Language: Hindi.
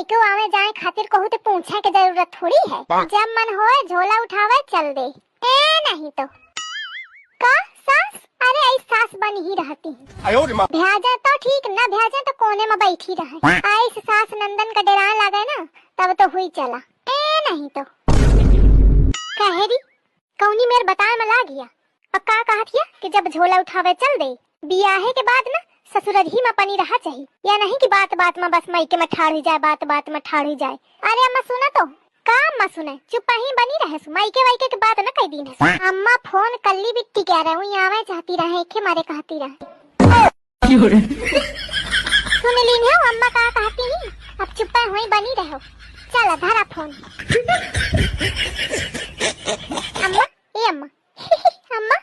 लइको आवे जाए खातिर कहू तो पूछे के जरूरत थोड़ी है। जब मन होए झोला उठावे चल दे। ए नहीं तो का सास, अरे ऐ सास बन ही रहती है। भ्याजा तो ठीक, न भ्याजा तो कोने में बैठी रहे। ऐस सास नंदन का डरा लगे ना तब तो हुई चला। ए नहीं तो कहेरी कौनी मेर बताए में ला गया। अब का कहत हिया कि जब झोला उठावे चल दे। बियाहे के बाद ना ससुरही में पनी रहा चाहिए, या नहीं कि बात बात में बस मायके में ठाड़ ही जाए, बात बात में ठाड़ ही जाए। अरे अम्मा सुना तो का अम्मा सुने, चुप ही बनी रहे। मायके वायके के बात न कह दी है। अम्मा फोन कल्ली बिट्टी कह रहे हूँ, आवे चाहती रहे के मारे कहती रहे। सुन ली है अम्मा का कहती ही। अब चुप हुई बनी रहो। चल धरा फोन। अम्मा ए अम्मा अम्मा